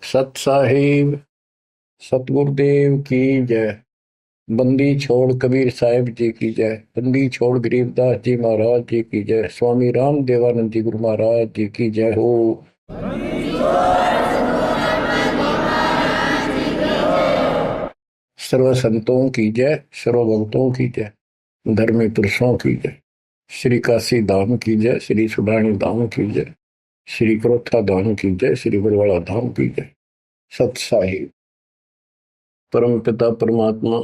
सत साहिब सतगुरुदेव की जय। बंदी छोड़ कबीर साहिब जी की जय। बंदी छोड़ गरीबदास जी महाराज जी की जय। स्वामी राम देवानंद जी गुरु महाराज जी की जय हो। सर्व संतों की जय, सर्व भक्तों की जय, धर्मी पुरुषों की जय। श्री काशी धाम की जय, श्री सुडानी धाम की जय, श्री क्रोथा धाम की जय, श्री बरवाड़ा धाम की जय। सत साहिब परम पिता परमात्मा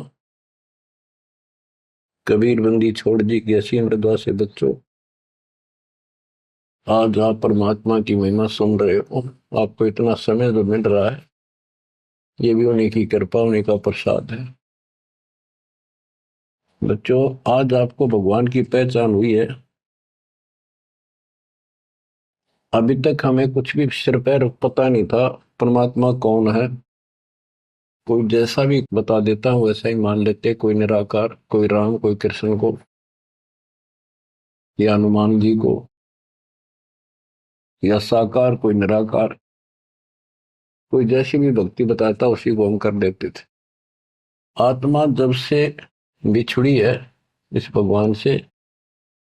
कबीर बंदी छोड़ जी की असीम मृदा से बच्चों, आज आप परमात्मा की महिमा सुन रहे हो। आपको इतना समय जो मिल रहा है, ये भी उन्हीं की कृपा, उन्हीं का प्रसाद है। बच्चों, आज आपको भगवान की पहचान हुई है। अभी तक हमें कुछ भी सिर पैर पता नहीं था परमात्मा कौन है। कोई जैसा भी बता देता हूं वैसा ही मान लेते, कोई निराकार, कोई राम, कोई कृष्ण को या हनुमान जी को, या साकार कोई निराकार, कोई जैसी भी भक्ति बताता उसी को हम कर देते थे। आत्मा जब से बिछुड़ी है इस भगवान से,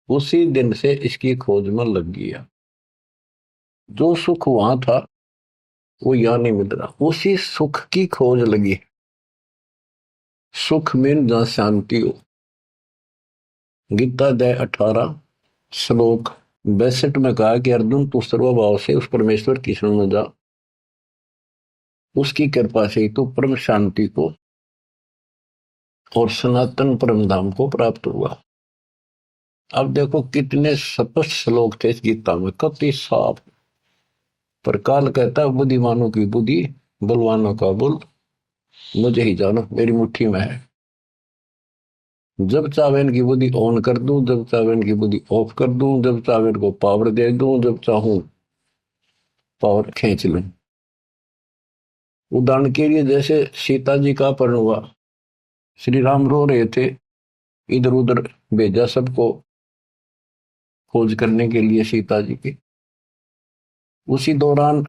उसी दिन से इसकी खोज में लग गया। जो सुख वहां था वो यहां नहीं मिल रहा, उसी सुख की खोज लगी। सुख में जहां शांति हो। गीता अध्याय 18 श्लोक 62 में कहा कि अर्जुन तू सर्वभाव से उस परमेश्वर की शरण में जा, उसकी कृपा से ही तू परम शांति को और सनातन परम धाम को प्राप्त हुआ। अब देखो कितने स्पष्ट श्लोक थे इस गीता में, कति साफ। पर काल कहता है बुद्धिमानों की बुद्धि, बलवानों का बल मुझे ही जानो, मेरी मुट्ठी में है। जब चाहे इनकी बुद्धि ऑन कर दूं, जब चाहे इनकी बुद्धि ऑफ कर दूं, जब चाहे इनको पावर दे दूं, जब चाहूं पावर खींच लूं। उदाहरण के लिए जैसे सीता जी का अपहरण हुआ, श्री राम रो रहे थे, इधर उधर भेजा सबको खोज करने के लिए सीता जी की। उसी दौरान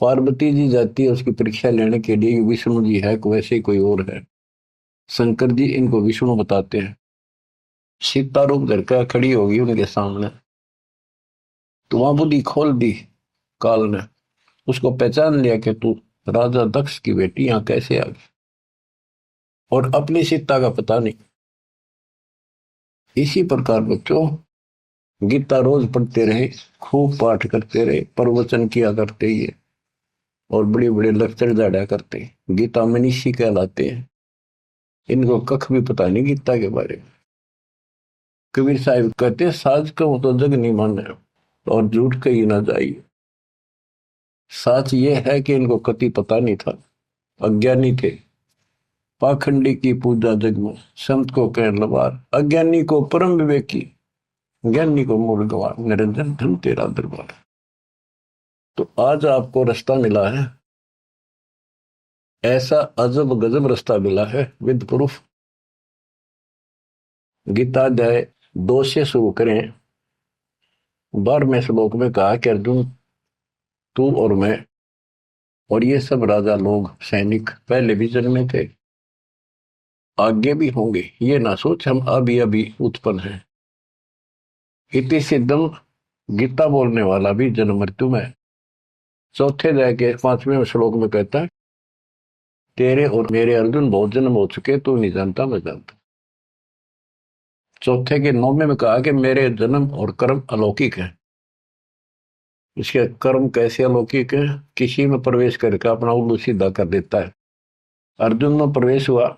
पार्वती जी जाती है उसकी परीक्षा लेने के लिए, विष्णु जी है वैसे ही कोई और है। शंकर जी इनको विष्णु बताते हैं। सीता रूप धर कर खड़ी होगी उनके सामने, तो वहां बुद्धि खोल दी काल ने, उसको पहचान लिया कि तू राजा दक्ष की बेटी यहां कैसे आ गई, और अपनी सीता का पता नहीं। इसी प्रकार बच्चों, गीता रोज पढ़ते रहे, खूब पाठ करते रहे, प्रवचन किया करते ही, और बड़े बड़े लेक्चर झाड़ा करते, गीता मनीषी कहलाते हैं। इनको कख भी पता नहीं गीता के बारे में। कबीर साहिब कहते साज कहूं तो जग नहीं माने, और झूठ कही ना जाइए। सच ये है कि इनको कति पता नहीं था, अज्ञानी थे। पाखंडी की पूजा जग में, संत को कह लबार, अज्ञानी को परम विवेकी, ज्ञानी को मूल गवार, निरंजन धन तेरा दरबार। तो आज आपको रास्ता मिला है, ऐसा अजब गजब रास्ता मिला है विद प्रूफ। गीता अध्याय 2 से शुरू करें। 12वें श्लोक में कहा कि अर्जुन तू और मैं और ये सब राजा लोग, सैनिक पहले भी जन्मे थे, आगे भी होंगे। ये ना सोच हम अभी अभी उत्पन्न हैं। इति सिद्धम, गीता बोलने वाला भी जन्म मृत्यु में। चौथे अध्याय के 5वें श्लोक में कहता है तेरे और मेरे अर्जुन बहुत जन्म हो चुके, तू नहीं जानता मैं जानता। चौथे के 9वें में कहा कि मेरे जन्म और कर्म अलौकिक है। इसके कर्म कैसे अलौकिक है? किसी में प्रवेश करके अपना उल्लू सीधा कर देता है। अर्जुन में प्रवेश हुआ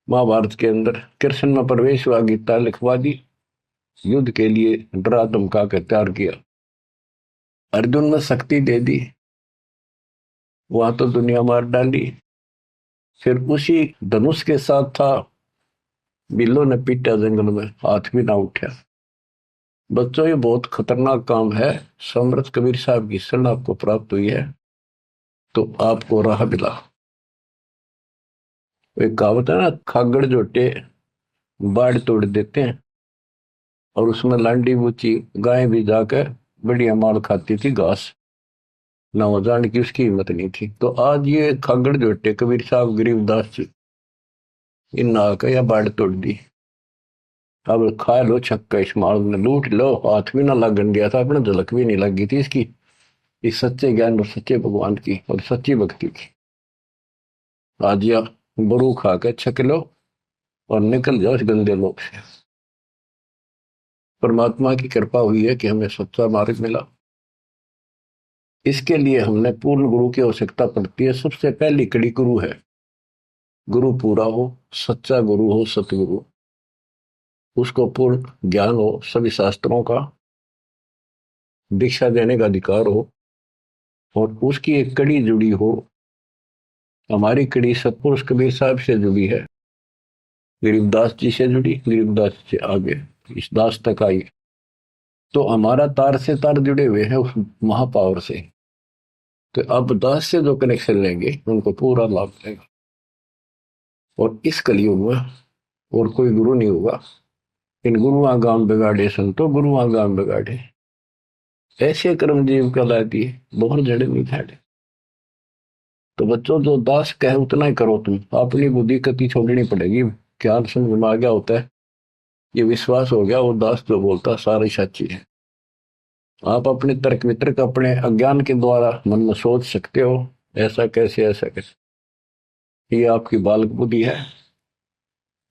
महाभारत के अंदर, कृष्ण में प्रवेश हुआ, गीता लिखवा दी, युद्ध के लिए डरा धमका कर तैयार किया। अर्जुन में शक्ति दे दी, वहां तो दुनिया मार डाली। फिर उसी धनुष के साथ था, बिल्लो ने पीटा जंगल में, हाथ भी ना उठा। बच्चों ये बहुत खतरनाक काम है। समर्थ कबीर साहब की शरण आपको प्राप्त हुई है तो आपको राह मिला। एक कहावत है ना, खागड़ जोटे बाढ़ तोड़ देते हैं, और उसमें लांडी बूची गाय भी जाकर बढ़िया माल खाती थी घास। ना वो जान की उसकी हिम्मत नहीं थी। तो आज ये खागड़ जोटे कबीर साहब गरीबदास जी इन आकर या बाढ़ तोड़ दी। अब खा लो छक्का, इस माल ने लूट लो, हाथ भी ना लगन दिया था अपने, झलक भी नहीं लगी थी इसकी, इस सच्चे ज्ञान और सच्चे भगवान की और सच्ची भक्ति की। आज या बरू खा के छक लो और निकल जाओ इस गंदे लोग से। परमात्मा की कृपा हुई है कि हमें सच्चा मार्ग मिला। इसके लिए हमने पूर्ण गुरु की आवश्यकता पड़ती है। सबसे पहली कड़ी गुरु है। गुरु पूरा हो, सच्चा गुरु हो, सतगुरु, उसको पूर्ण ज्ञान हो, सभी शास्त्रों का दीक्षा देने का अधिकार हो, और उसकी एक कड़ी जुड़ी हो। हमारी कड़ी सतपुरुष कबीर साहब से जुड़ी है, गरीबदास जी से जुड़ी, गरीबदास से आगे इस दास तक आई। तो हमारा तार से तार जुड़े हुए हैं उस महापावर से। तो अब दास से जो कनेक्शन लेंगे उनको पूरा लाभ मिलेगा। और इस कलयुग में और कोई गुरु नहीं होगा। इन गुरुआ गांव बिगाड़े संतो, गुरुआ गांव बिगाड़े, ऐसे कर्म जीव कहला दिए, बहुत जड़े नहीं खाड़े। तो बच्चों, जो दास कहे उतना ही करो। तुम अपनी बुद्धि कति छोड़नी पड़ेगी। ज्ञान समझ में आ गया होता है, ये विश्वास हो गया, वो दास जो बोलता सारी सच्ची है। आप अपने तर्क वितर्क अपने अज्ञान के द्वारा मन में सोच सकते हो, ऐसा कैसे ऐसा कैसे, ये आपकी बालक बुद्धि है,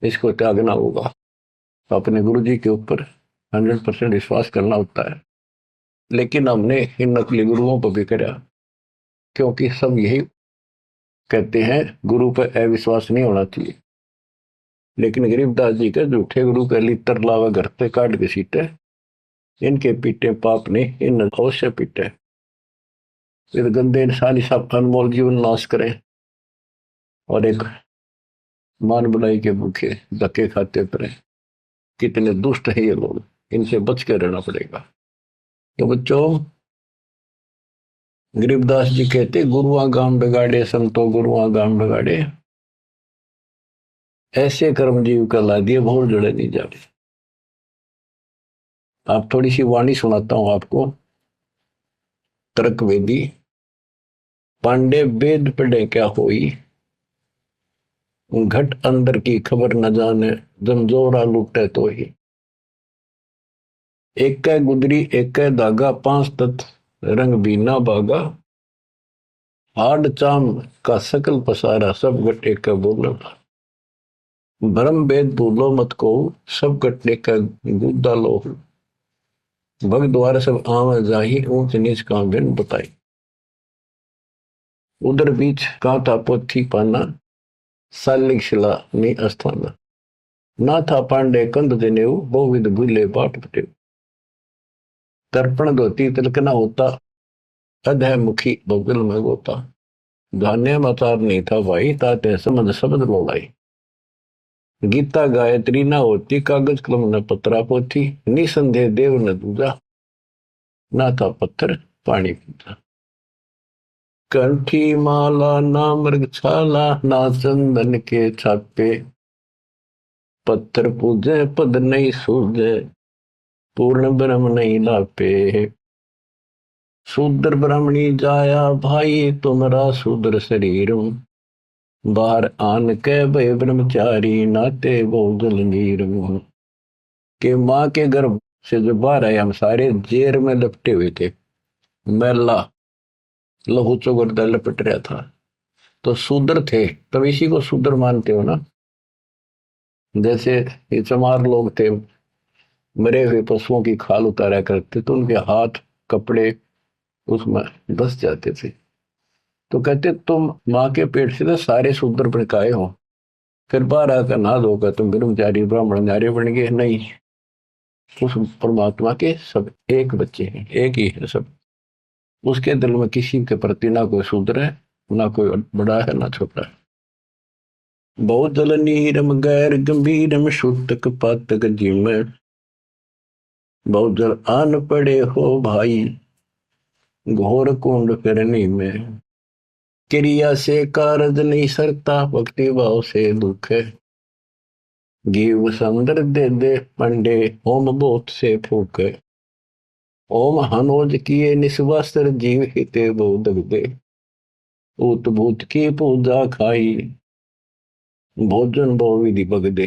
इसको त्यागना होगा। अपने गुरु जी के ऊपर 100% विश्वास करना होता है। लेकिन हमने इन नकली गुरुओं पर भी करा, क्योंकि सब यही कहते हैं गुरु पर अविश्वास नहीं होना चाहिए। लेकिन गरीबदास जी के झूठे गुरु के लिए तरलावा घर पे काट के सीटे, इनके पीटे पाप ने इन अवश्य पीटे। फिर गंदे इंसानी सब अनमोल जीवन नाश करें और एक मान बुलाई के भूखे धक्के खाते फिरे। कितने दुष्ट है ये लोग, इनसे बच के रहना पड़ेगा। तो बच्चों, गरीबदास जी कहते गुरुआ गांव बिगाड़े संतो, गुरुआ गांव बिगाड़े, ऐसे कर्म जीव का ला दिए, भोर जड़े नहीं जाते। आप थोड़ी सी वाणी सुनाता हूं आपको। तर्क वेदी, पांडे वेद पढ़े क्या होई, घट अंदर की खबर न जाने, जमजोरा लूटे तो ही। एक कै गुदरी एक कै धागा, पांच तत्व रंग बीना बागा, हाड चाम का सकल पसारा, सब गट एक का बोला। भरम वेद भूलो मत को, सब गट एक का गुद्दा लो। भग द्वार सब आम जाही, ऊंच नीच का भिन्न बताई। उधर बीच कांता पोथी पाना, सालिक शिला नी अस्थाना। ना था पांडे कंद दिनेऊ, बहुविध भूले बाट बटेऊ। तर्पण धोती तिलक न होता, अधय मुखी बगल में गोता। धान्य मचार नहीं था भाई, ताते समझ शब्द बोलाई। गीता गायत्री न होती, कागज कलम न पत्रा पोथी। निसंदेह देव न दूजा, ना था पत्थर पानी पीता। कंठी माला ना मृग छाला, ना चंदन के छापे। पत्थर पूजे पद नहीं सूझे, पूर्ण ब्रह्म नहीं लापे। शूद्र ब्राह्मणी जाया भाई, तुम्हारा शूद्र शरीर। बाहर आन के भय ब्रह्मचारी, नाते बहु जल नीर। के माँ के गर्भ से जो बाहर आए हम सारे जेर में लपटे हुए थे, मैला लहू चौगरदा लपट रहा था। तो शूद्र थे, तब इसी को शूद्र मानते हो ना। जैसे ये चमार लोग थे, मरे हुए पशुओं की खाल उतारा करते, तो उनके हाथ कपड़े उसमें धस जाते थे। तो कहते तुम माँ के पेट से तो सारे शूद्र भड़काए हो, फिर बाहर आकर नहा धोकर तुम ब्रह्मचारी ब्राह्मण नारे बन गए। नहीं, उस परमात्मा के सब एक बच्चे हैं, एक ही है सब। उसके दिल में किसी के प्रति ना कोई शूद्र है, ना कोई बड़ा है, ना छोटा है। बहुत जल नीरम गैर गंभीरम, शुद्धक पातक जिम। बहुत जल आन पड़े हो भाई, घोर कुंड फिरनी में। क्रिया से कारज नहीं सरता, भक्ति भाव से दुख है। जीव संदर दे दे पंडे, होम बोत से फूक है। ओम हनोज किए निस्वास्त्र जीव हिते बहुत दे, उत भूत की पूजा खाई, भोजन भो विधि बगदे।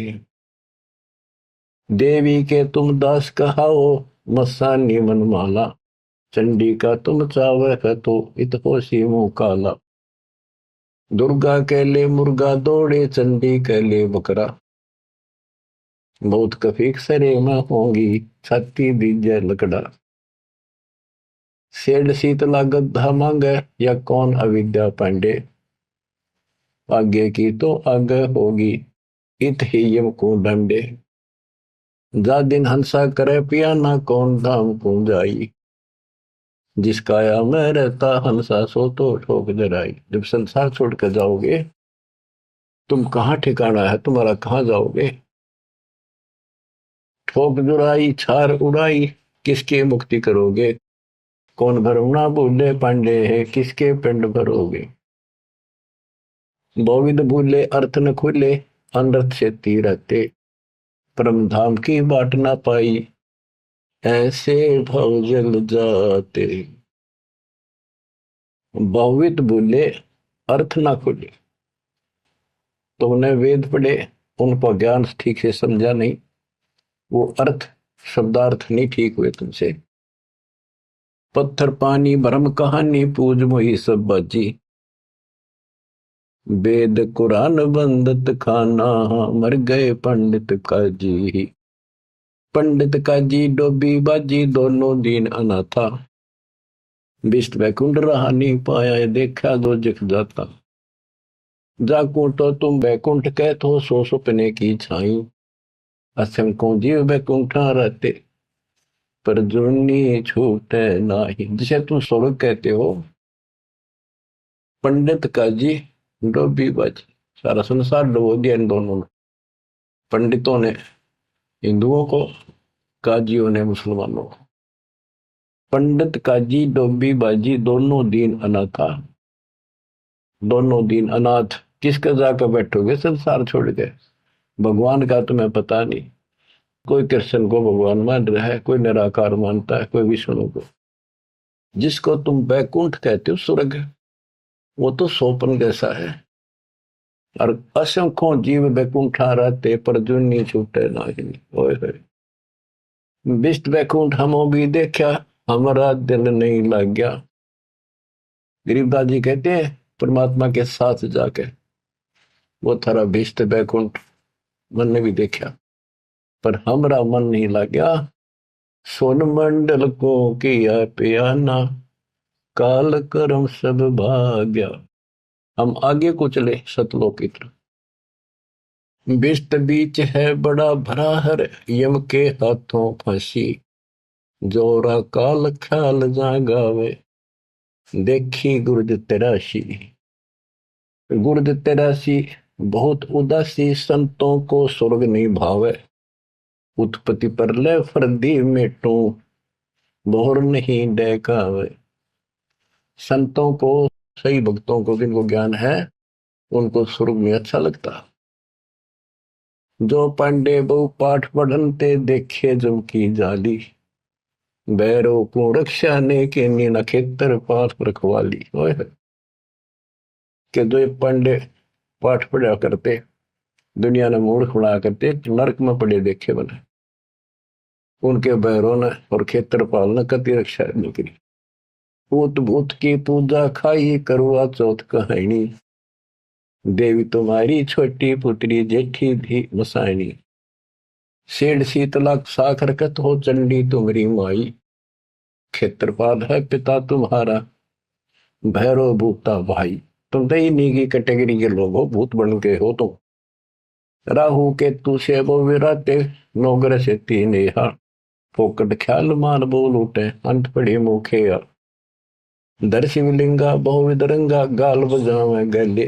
देवी के तुम दास कहाओ, मस्सानी मनमाला, चंडी का तुम चावह तो इत होशी मुंह काला। दुर्गा के ले मुर्गा दौड़े, चंडी के ले बकरा, बहुत कफीक सरे में होंगी, छाती दीजिए लकड़ा। सेठ शीतला गद्दा मांगे, या कौन अविद्या पांडे, आगे की तो आगे होगी, इत ही यम को दंडे। जा दिन हंसा करे पिया, ना कौन धाम को जाई, जिसका या मैं रहता हंसा सो तो ठोक जराई। जब संसार छोड़ कर जाओगे, तुम कहाँ ठिकाना है तुम्हारा, कहाँ जाओगे। ठोक जुराई छार उड़ाई, किसकी मुक्ति करोगे। कौन भरमना भूले पांडे है, किसके पिंड भरोगे। बहुविध भूले अर्थ न खुले, अनर्थ से रहते, परम धाम की बाट ना पाई, ऐसे भव जल जाते। बहुविध भूले अर्थ ना खुले, तुमने वेद पढ़े, उनको ज्ञान ठीक से समझा नहीं, वो अर्थ शब्दार्थ नहीं ठीक हुए तुमसे। पत्थर पानी भरम कहानी, पूज मोही सब बाजी, वेद कुरान बंदत खाना, मर गए पंडित काजी। पंडित काजी डोबी बाजी, दोनों दीन अनाथा, विष्ट वैकुंठ रहा नहीं पाया, देखा दो जख जाता। जाकू तो तुम वैकुंठ कह तो, सो सुपने की छाई, असंख्यों जीव वैकुंठा रहते, पर जुर्नी छूटे नाही। जिसे तुम स्वर्ग कहते हो, पंडित काजी डोबी बाजी, सारा संसार डुबो दिया इन दोनों ने। पंडितों ने हिंदुओं को, काजियों ने मुसलमानों को। पंडित काजी डोबी बाजी, दोनों दीन अनाथा, दोनों दीन अनाथ। किसका जाकर बैठोगे संसार छोड़ के, भगवान का तुम्हें पता नहीं। कोई कृष्ण को भगवान मान रहा है, कोई निराकार मानता है, कोई विष्णु को। जिसको तुम बैकुंठ कहते हो स्वर्ग, वो तो सोपन जैसा है। और असंख्यों जीव बैकुंठा रहते, पर जुन्नी छूटे नहीं। ओए होए, विष्ट बैकुंठ हमो भी देखा, हमारा दिल नहीं लग गया। गरीबदास जी कहते हैं, परमात्मा के साथ जाके वो थारा विष्ट बैकुंठ मन ने भी देखा, पर हमारा मन नहीं लग गया। सोन मंडल को किया पियाना, काल कर्म सब भाग्या। हम आगे को चले सतलोक की तरफ। विष्ट बीच है बड़ा भरा हर, यम के हाथों फांसी, जोरा काल ख्याल जागावे, देखी गुर्द तेरासी। गुर्द तेरासी बहुत उदासी, संतों को स्वर्ग नहीं भावे, उत्पत्ति पर ले फर्दी मेटू, बोहर नहीं डेकावे। संतों को, सही भक्तों को, जिनको ज्ञान है, उनको स्वर्ग में अच्छा लगता। जो पांडे बहु पाठ पढ़नते, देखे जम की जाली, बैरों को रक्षा ने के नीना खेतर पाठ रखवाली। कि जो पांडे पाठ पढ़ा करते, दुनिया ने मूर्ख बना करते, नरक में पड़े देखे बने, उनके बैरों ने और खेतर पाल ने कति रक्षा नहीं करी। पूत भूत की पूजा खाई, करवा चौथ कहानी, देवी तुम्हारी छोटी पुत्री जेठी भी मसायनी। सेठ शीतला साखर कत हो, चंडी तुम्हारी माई, क्षेत्रपाल है पिता तुम्हारा, भैरव भूता भाई। तुम तो इन्हीं की कैटेगरी के लोग हो, भूत बन के हो तुम। राहु केतु से वो विराते, नौग्रह से तीन यहाँ, फोकट ख्याल मान बोल उठे, अंत पढ़े मुखे। दर शिवलिंगा बहुविध रंगा, गाल बजावे गले,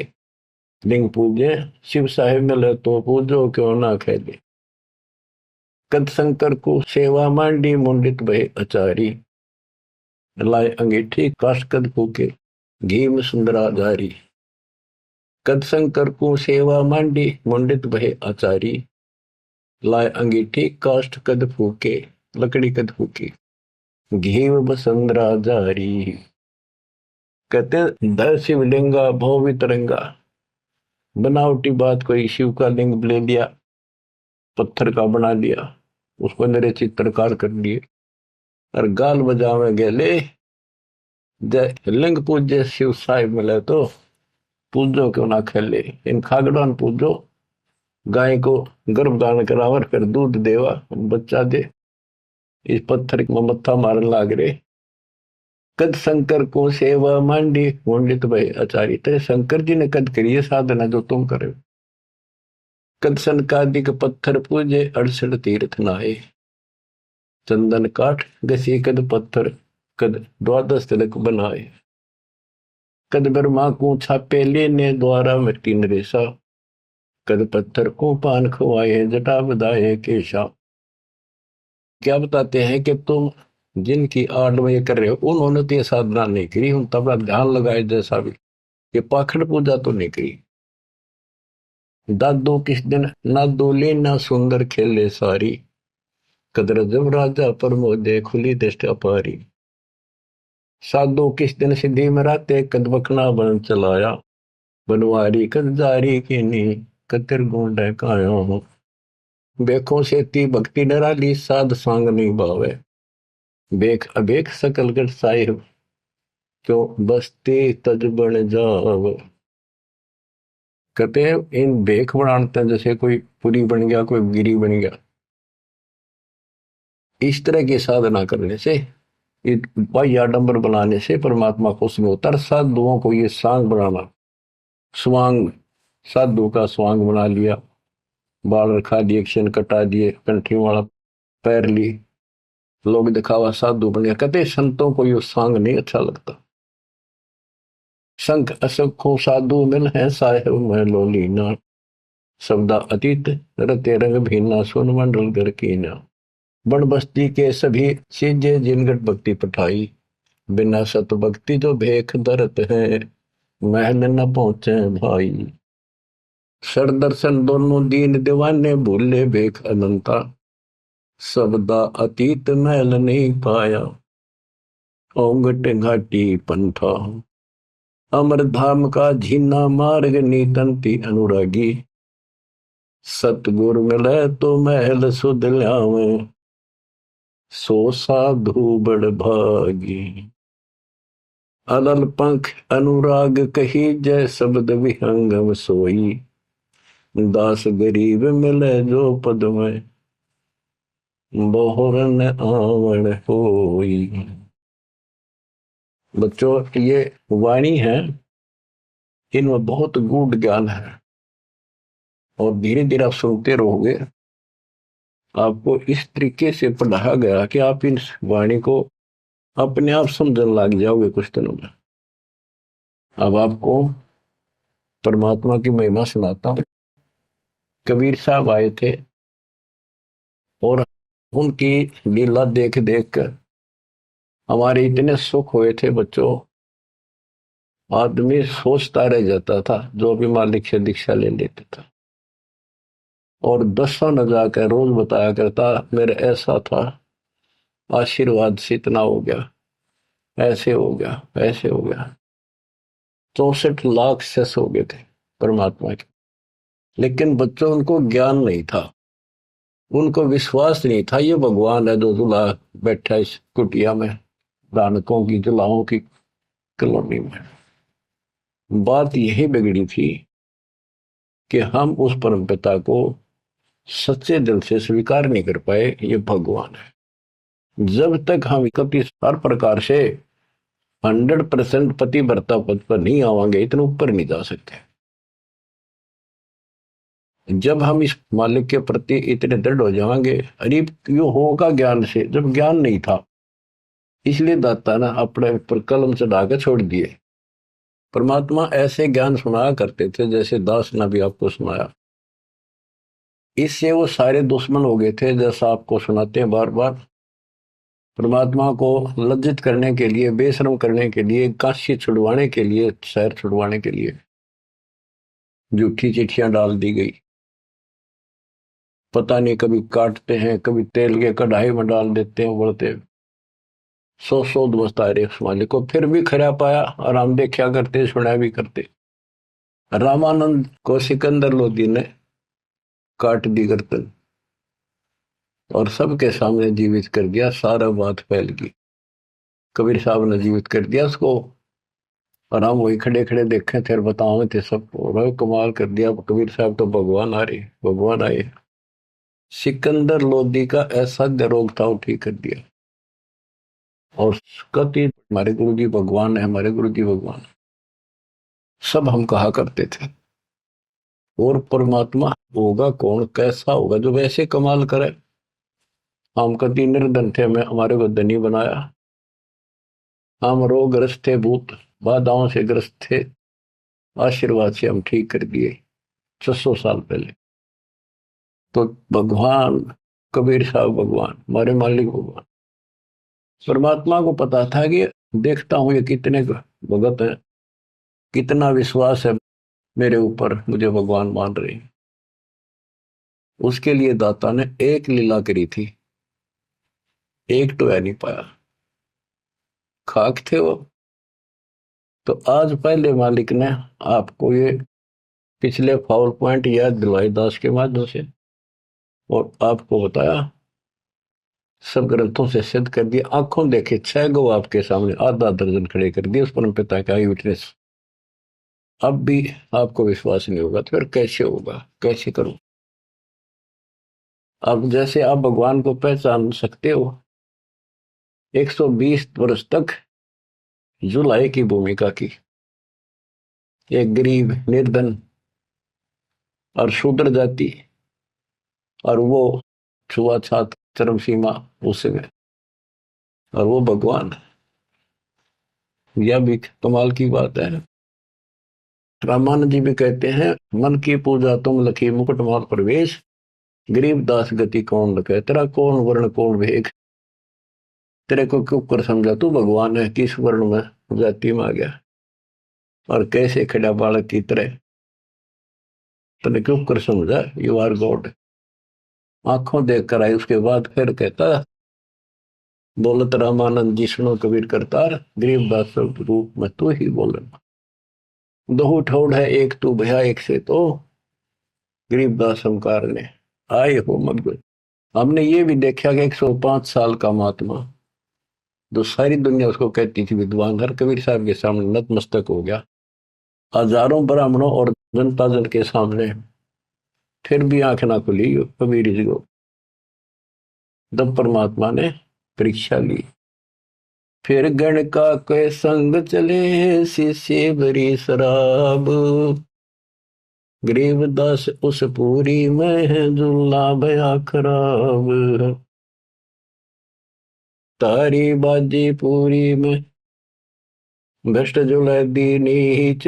लिंग पूजे शिव साहेब मिले तो पूजो क्यों ना खेले। कद शंकर को सेवा मांडी, मुंडित भय अचारी, लाए अंगीठी काश कद फूके, घी में सुंदरा जारी। कद शंकर को सेवा मांडी, मुंडित भय आचारी, लाए अंगीठी काष्ठ कद फूके, लकड़ी कद फूकी। घीव बसंदरा जारी। कहते दर शिवलिंगा भव वितरंगा। बनावटी बात, कोई शिव का लिंग ले लिया, पत्थर का बना लिया, उसको मेरे चित्रकार कर लिए और गाल बजावे गेले। लिंग पूज्य शिव साहिब मिले तो पूजो क्यों ना खेले। इन खागड़ान पूजो, गाय को गर्भधारण करावर, फिर दूध देवा, बच्चा दे। इस पत्थर में मत्था मारन लाग रे। कद शंकर को सेवा मांडी पंडित भाई आचार्य। तेरे शंकर जी ने कद करिए साधना जो तुम करे। कद सनकादिक पत्थर पूजे 68 तीर्थ नहाए। चंदन काठ घसी कद पत्थर, कद द्वादश तिलक बनाए। कद ब्रह्मा को छापे लेने द्वारा मिट्टी नरेशा। कद पत्थर को पान खवाए जटा बधाए केशा। क्या बताते हैं कि तुम जिनकी आड़ में ये कर रहे हो उन्होंने तो ये साधना नहीं करी, उन तब ध्यान लगाए जैसा भी, ये पाखंड पूजा तो नहीं करी। दादो किस दिन ना दोले ना सुंदर खेले सारी। कदर जब राजा प्रमोदे खुली दृष्टि अपारी। साधो किस दिन सिद्धि मराते कद बखना बन चलाया। बनवारी कद जारी की नी कतिर गुंड काया। बेखों से ती भक्ति डराली साध सांग नहीं भावे। बेख अबेख सकल गढ़ साहिब क्यों बसते तज बन जाव। कहते हैं इन बेख बनाते हैं जैसे कोई पुरी बन गया, कोई गिरी बन गया। इस तरह की साधना करने से, बाह्य आडंबर बनाने से परमात्मा खुश नहीं होता। साधुओं को ये सांग बनाना, स्वांग, साधु का स्वांग बना लिया, बाल रखा दिए, क्षण कटा दिए, कंठी वाला पैर ली, लोग दिखावा साधु बन गया। कहते संतों को ये सांग नहीं अच्छा लगता। संख असंख्यों साधु मिल है साहेब में लोलीना। शब्दा अतीत रते रंग भीना सुन मंडल घर कीना। बन बस्ती के सभी सीजे जिनगढ़ भक्ति पठाई। बिना सत भक्ति जो भेख दरत है महल न पहुंचे भाई। सर दर्शन दोनों दीन दीवाने भूले भेख अनंता। शब्दा अतीत महल नहीं पाया ओंगट घाटी पंथा। अमर धाम का झीना मार्ग नीतंती अनुरागी। सतगुर मिले तो महल सुध ल्यावे सो साधु बड़ भागी। अलल पंख अनुराग कही जय शब्द विहंगम सोई। दास गरीब मिले जो पद में बहुरन आवण होई। बच्चों ये वाणी है, इनमें बहुत गूढ़ ज्ञान है और धीरे धीरे आप सुनते रहोगे। आपको इस तरीके से पढ़ाया गया कि आप इन वाणी को अपने आप समझने लग जाओगे कुछ दिनों में। अब आपको परमात्मा की महिमा सुनाता हूं। कबीर साहब आए थे और उनकी लीला देख देख कर हमारे इतने सुख हुए थे बच्चों। आदमी सोचता रह जाता था जो भी मालिक से दीक्षा ले लेता था, और दसों न जाकर रोज बताया करता मेरे ऐसा था, आशीर्वाद से इतना हो गया, ऐसे हो गया, ऐसे हो गया। 64 लाख सेस हो गए थे परमात्मा के। लेकिन बच्चों उनको ज्ञान नहीं था, उनको विश्वास नहीं था ये भगवान है जो जुला बैठा इस कुटिया में, दानकों की जुलाओं की कॉलोनी में। बात यही बिगड़ी थी कि हम उस परम पिता को सच्चे दिल से स्वीकार नहीं कर पाए ये भगवान है। जब तक हम कभी हर प्रकार से 100% पतिव्रता पद पर नहीं आवांगे, इतने ऊपर नहीं जा सकते। जब हम इस मालिक के प्रति इतने दृढ़ हो जाएंगे, अरे यो होगा ज्ञान से, जब ज्ञान नहीं था इसलिए दाता ना अपने ऊपर कलम चढ़ा के छोड़ दिए। परमात्मा ऐसे ज्ञान सुनाया करते थे जैसे दास ने भी आपको सुनाया। इससे वो सारे दुश्मन हो गए थे, जैसा आपको सुनाते हैं बार बार। परमात्मा को लज्जित करने के लिए, बेशरम करने के लिए, काशी छुड़वाने के लिए, शहर छुड़वाने के लिए झूठी चिट्ठियां डाल दी गई। पता नहीं कभी काटते हैं, कभी तेल के कढ़ाई में डाल देते हैं उबलते। सौ बसता है उस मालिक को, फिर भी खरा पाया और हम देखा करते सुना भी करते। रामानंद को सिकंदर लोधी ने काट दी गर्दन और सबके सामने जीवित कर दिया, सारा बात फैल गई। कबीर साहब ने जीवित कर दिया उसको और हम वही खड़े खड़े देखे थे और बताओ थे सबको, कमाल कर दिया कबीर साहब तो भगवान आ रहे, भगवान आए। सिकंदर लोधी का ऐसा रोग था वो ठीक कर दिया। और कति हमारे गुरु जी भगवान है, हमारे गुरु जी भगवान सब हम कहा करते थे। और परमात्मा होगा कौन, कैसा होगा जो वैसे कमाल करे। हम कति निर्धन थे, हमें हमारे को धनी बनाया। हम रोगग्रस्त थे, भूत बाधाओं से ग्रस्त थे, आशीर्वाद से हम ठीक कर दिए 600 साल पहले। तो भगवान कबीर साहब भगवान, हमारे मालिक भगवान। परमात्मा को पता था कि देखता हूं ये कितने भगत है, कितना विश्वास है मेरे ऊपर, मुझे भगवान मान रहे हैं। उसके लिए दाता ने एक लीला करी थी, एक तो है नहीं पाया, खाक थे वो। तो आज पहले मालिक ने आपको ये पिछले फाउल पॉइंट याद दिलाई दास के माध्यम से और आपको बताया, सब ग्रंथों से सिद्ध कर दिया। आंखों देखे 6 गो आपके सामने, आधा दर्जन खड़े कर दिए उस परम पिता का आई विटनेस। अब भी आपको विश्वास नहीं होगा तो फिर कैसे होगा, कैसे करूं। अब जैसे आप भगवान को पहचान सकते हो, 120 वर्ष तक जुलाई की भूमिका की, एक गरीब निर्धन और शूद्र जाति, और वो छुआछात चरम सीमा उसमें, और वो भगवान। यह भी कमाल की बात है। रामानंद जी भी कहते हैं, मन की पूजा तुम लखी मुकुटमाल प्रवेश, गरीब दास गति कौन लखे, तेरा कौन वर्ण कौन वेग। तेरे को क्यों कर समझा तू भगवान है, किस वर्ण में जाति में आ गया और कैसे खड़ा बालक की तरह, तने क्यों कर समझा, यू आर गॉड। आंखों देख कर आई। उसके बाद फिर कहता, बोलत रामानंद जी सुनो कबीर करतार, गरीब दास रूप में तू ही बोलना। दो ठोड़ है एक तू भया एक से तो, गरीब दास हमकार ने आए हो मग। हमने ये भी देखा कि 105 साल का महात्मा, जो सारी दुनिया उसको कहती थी विद्वान, हर कबीर साहब के सामने नतमस्तक हो गया, हजारों ब्राह्मणों और जनता जन के सामने, फिर भी आंख ना खुली कबीर जी को। तब परमात्मा ने परीक्षा ली। फिर गण का के संग चले, शिष्य भरी शराब, गरीबदास उस पूरी में है जुल्ला भया खराब। तारी बाजी पूरी में भ्रष्ट जुल दी नीच,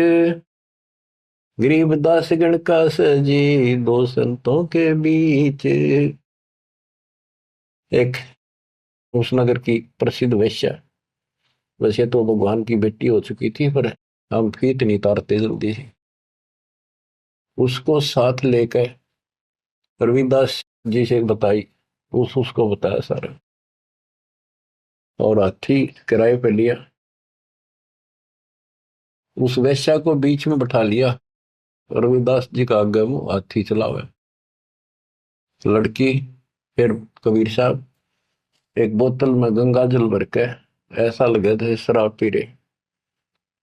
गरीबदास गण का सजी दो संतों के बीच। एक उस नगर की प्रसिद्ध वेश्या, वैसे तो भगवान की बेटी हो चुकी थी पर हम फीत नहीं तारते जल्दी से, उसको साथ लेकर रविदास जी से बताई, उसको बताया सारा, और हाथी किराए पे लिया, उस वेश्या को बीच में बैठा लिया, रविदास जी का आगे मुंह हाथी चला हुआ। लड़की फिर कबीर साहब एक बोतल में गंगा जल भर के, ऐसा लगे थे शराब पी रहे,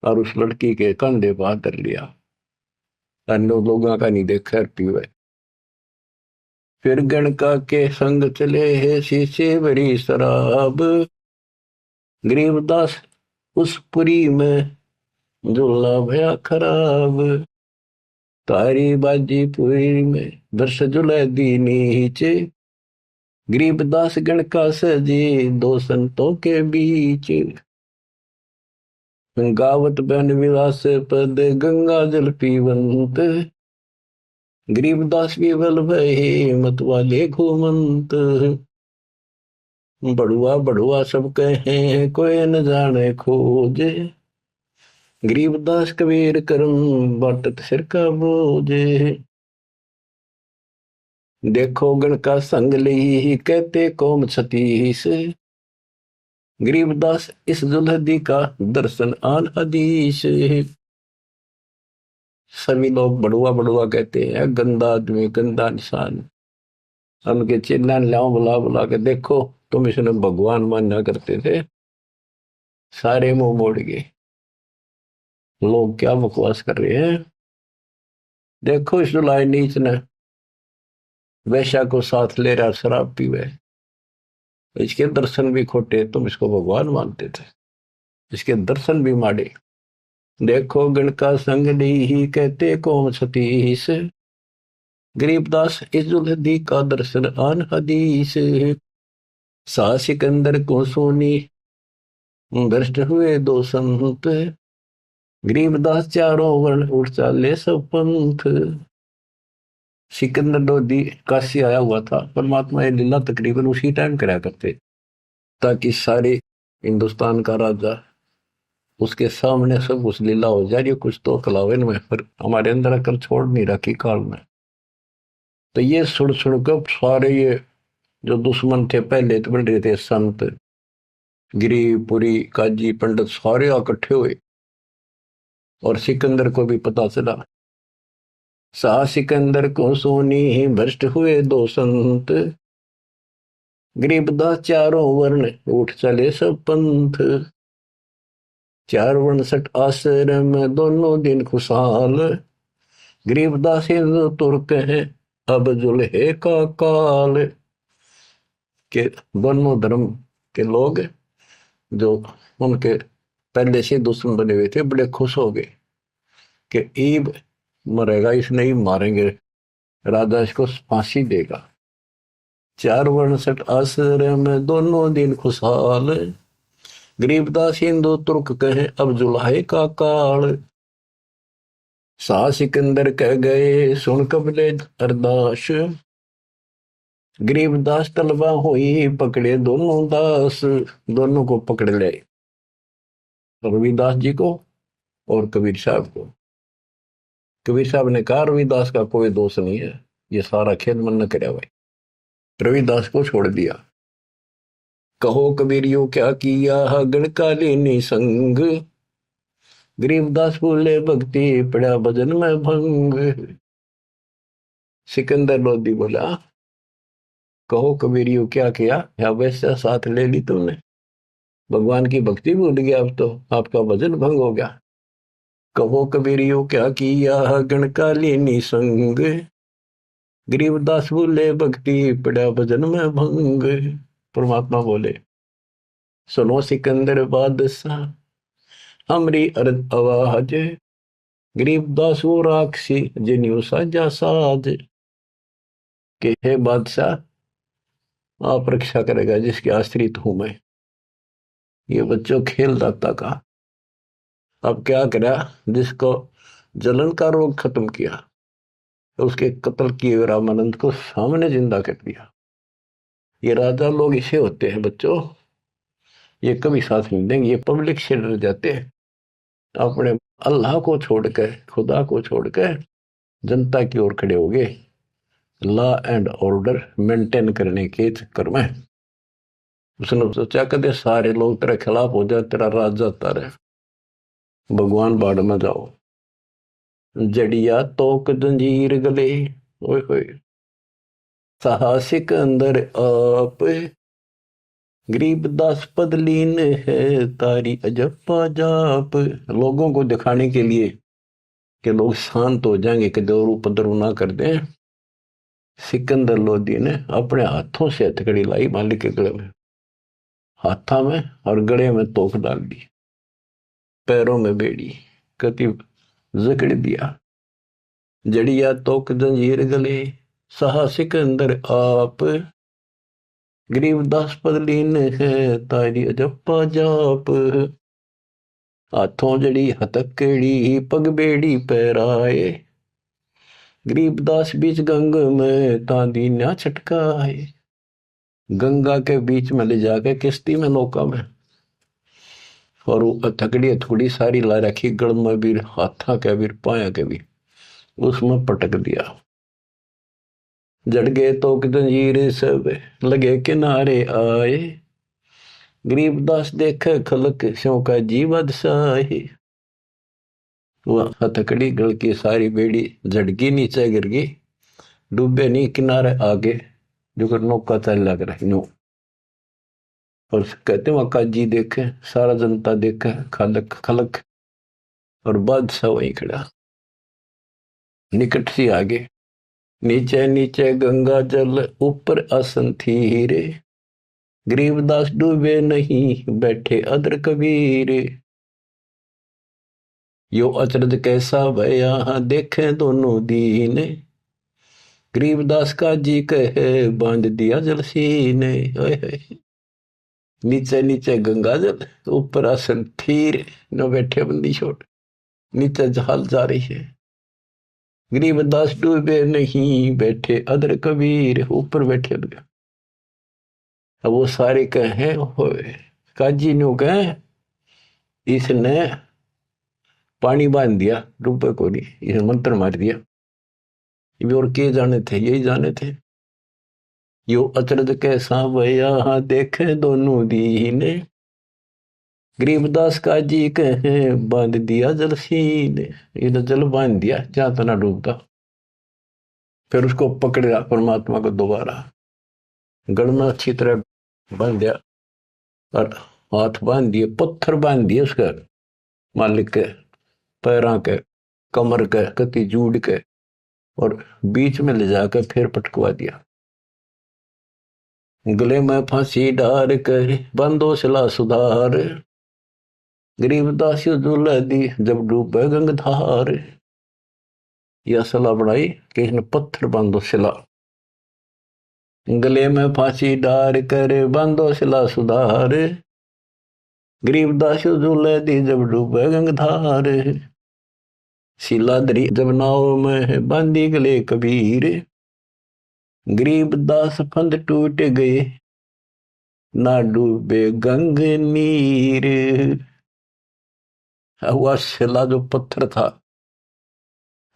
और उस लड़की के कंधे पर हाथ धर लिया, अन्य लोगों का नहीं देखा पीवे। फिर गणका के संग चले है शीशे भरी शराब, गरीबदास उस पुरी में झूला भया खराब। तारी बाजी पुरी में दर्श जुले दी नीचे, गरीबदास गण का सजी दो संतों के बीच। गावत बन विलास पद गंगा जल पीवंत, गरीबदास विवल भये मत वाले घूमंत। बड़ुआ बड़ुआ सब कहे कोई न जाने खोजे, गरीबदास कबीर करम बाटत सिर का बोझे। देखो गण का संग ली कहते कौम छतीस, गरीबदास इस दुल्हदी का दर्शन आन हदीस। सभी लोग बड़ुआ बड़ुआ कहते हैं, गंदा आदमी, गंदा इंसान। उनके चिल्ला लाओ, बुला बुला के देखो, तुम इसने भगवान माना करते थे, सारे मुंह मोड़ गए। लोग क्या बकवास कर रहे हैं। देखो इस दुलाई नीच ने वैश्या को साथ ले रहा, शराब पीवे, इसके दर्शन भी खोटे, तुम इसको भगवान मानते थे, इसके दर्शन भी माड़े। देखो गण का संग ही कहते कौम सतीश। गरीबदास इस दुल्हदी का दर्शन आन हदीस। सा सिकंदर को सोनी भ्रष्ट हुए दो संत। गरीबदास चारों वर्ण उठ चाले सब पंथ। सिकंदर लोधी काशी आया हुआ था, परमात्मा ये लीला तकरीबन उसी टाइम कराया करते, ताकि सारे हिंदुस्तान का राजा उसके सामने सब कुछ लीला हो जाए। ये कुछ तो कलावन में, पर हमारे अंदर अकल छोड़ नहीं रखी काल में। तो ये सुन सुनकर सारे ये जो दुश्मन थे पहले तो बन रहे थे, संत गिरिपुरी काजी पंडित सारे इकट्ठे हुए, और सिकंदर को भी पता चला। सा सिकंदर को सोनी भ्रष्ट हुए दो संत। गरीबदास चारों वर्ण उठ चले सब पंथ। चार वर्ण सठ आश्रम दोनों दिन खुशहाल। गरीबदास हिंदू तुर्क है अब जुल्हे का काल। के दोनों धर्म के लोग जो उनके पहले से दुश्मन बने हुए थे, बड़े खुश हो गए कि ईब मरेगा, इसने ही मारेंगे, राजा इसको फांसी देगा। चार वर्ण सठ आश्रम दोनों दिन खुशहाल। गरीबदास हिंदू तुर्क कहे अब जुल्हे का काल। सा सिकंदर कह गए सुन कबले अरदास। गरीबदास तलबा हुई पकड़े दोनों दास। दोनों को पकड़ ले, रविदास जी को और कबीर साहब को। कबीर साहब ने कहा रविदास का कोई दोष नहीं है, ये सारा खेल मन न करे भाई। रविदास को छोड़ दिया। कहो कबीर यो क्या किया गणकालीनी संग। गरीबदास बोले भक्ति पड़ा भजन में भंग। सिकंदर लोधी बोला कहो कबीर यो क्या किया, या वैसा साथ ले ली तुमने, भगवान की भक्ति भूल गया, अब तो आपका भजन भंग हो गया। कहो कबीर यो क्या किया गणकालीनी संग। गरीबदास बोले भक्ति पड़ा भजन में भंग। परमात्मा बोले सुनो सिकंदर बादशाह हमरी अर्ज आवाज। गरीबदास वो राक्षसी जिन्यू साजा साज। के हे बादशाह आप रक्षा करेगा जिसके आश्रित हूं मैं। ये बच्चों खेल दाता का। अब क्या करा, जिसको जलन का रोग खत्म किया, तो उसके कत्ल किए रामानंद को सामने जिंदा कर दिया। ये राजा लोग इसे होते हैं बच्चों, ये कभी साथ नहीं देंगे, ये पब्लिक से डर जाते हैं। अपने अल्लाह को छोड़कर, खुदा को छोड़कर जनता की ओर खड़े हो गए, लॉ एंड ऑर्डर मेंटेन करने के चक्कर में। उसने सोचा कदे सारे लोग तेरे खिलाफ हो जाए, तेरा राज जाता रहे, भगवान बाढ़ में जाओ। जड़िया तोक जंजीर गले, ओए होए साहसिक अंदर आप। गरीबदास पदलीन है तारी अजप्पा जाप। लोगों को दिखाने के लिए कि लोग शांत हो जाएंगे, कि दौर उपद्रव ना कर दें, सिकंदर लोधी ने अपने हाथों से हथकड़ी लाई मालिक के गले में, हाथा में और गले में तोक डाल दी, पैरों में बेड़ी कति जकड़ दिया। जड़िया तोक जंजीर गले सहा सिकंदर आप। गरीबदास पदलीन है तारी अजप्पा जाप। हाथों जड़ी हथकड़ी पग बेड़ी पैराए। गरीबदास बीच गंग में तांदी न्या छटकाए। गंगा के बीच में ले जाके किश्ती में नौका में, और वो हथकड़ी थोड़ी सारी ला रखी, गड़ में भी, हाथा के भी, पाया के भी, उसमें पटक दिया। जड़ गए तो जंजीर सब लगे किनारे आए। गरीबदास देखे खलक स्यों का जी बादशाही। वह हथकड़ी गल की सारी बेड़ी झटकी नीचे गिर गई, डूबे नहीं किनारे आगे जो नौका चल लग रहा नो। और कहते वहां काजी देखे, सारा जनता देखे, खलक खलक, और बादशाह वहीं खड़ा निकट सी आगे। नीचे नीचे गंगा जल ऊपर आसन थी रे, गरीबदास डूबे नहीं बैठे अदर कबीर। यो अचरज कैसा भया देखे दोनों दीन, गरीबदास का जी कहे बांध दिया जल सीने। नीचे नीचे गंगा जल ऊपर आसन थीर न बैठे बंदी छोड़, नीचे जहाल जा रही है। गरीबदास डूबे नहीं बैठे अदर कबीर, ऊपर बैठे हुए। अब वो सारे कहे काजी नो कहे इसने पानी बांध दिया, डूबे को नहीं, इसने मंत्र मार दिया। ये और के जाने थे, यही जाने थे। यो अचरज कैसा भया देखे दोनों दीने, गरीबदास का जी कहे बांध दिया जल सीने। ये तो जल बांध दिया जहां तना डूबता। फिर उसको पकड़ा परमात्मा को दोबारा, गड़ में अच्छी तरह बांध दिया और हाथ बांध दिए, पत्थर बांध दिए उसका मालिक के पैरों के, कमर के, कति जूड़ के, और बीच में ले जाकर फिर पटकवा दिया। गले में फांसी डार कर बंदो सिला सुधार, गरीबदास दुल्हा दी जब डूबे गंगधार। यह सलाह बढ़ाई कि इसने पत्थर बांधो सिला, गले में फांसी डार कर बांधो सिला सुधार, गरीबदास दुल्हा दी जब डूबे गंगधार। सिला दरी जब नाव में बांधी गले कबीर, गरीबदास फंद टूट गए ना डूबे गंग नीर। वह सिला जो पत्थर था